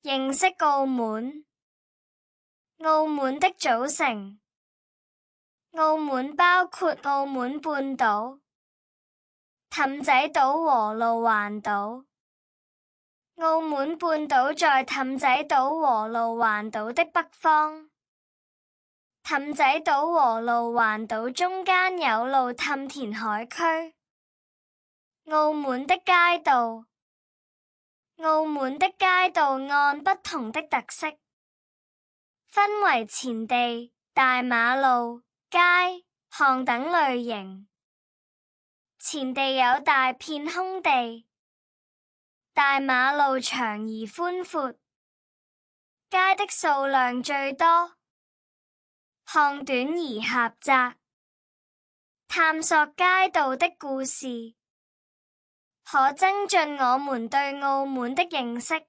認識澳門。澳門的組成。澳門包括澳門半島、氹仔島和路環島。澳門半島在氹仔島和路環島的北方。氹仔島和路環島中間有路氹填海區。澳門的街道。澳門的街道按不同的特色，分為前地、大馬路、街、巷等類型。前地有大片空地，大馬路長而寬闊，街的數量最多，巷短而狹窄。探索街道的故事，可增進我們對澳門的認識。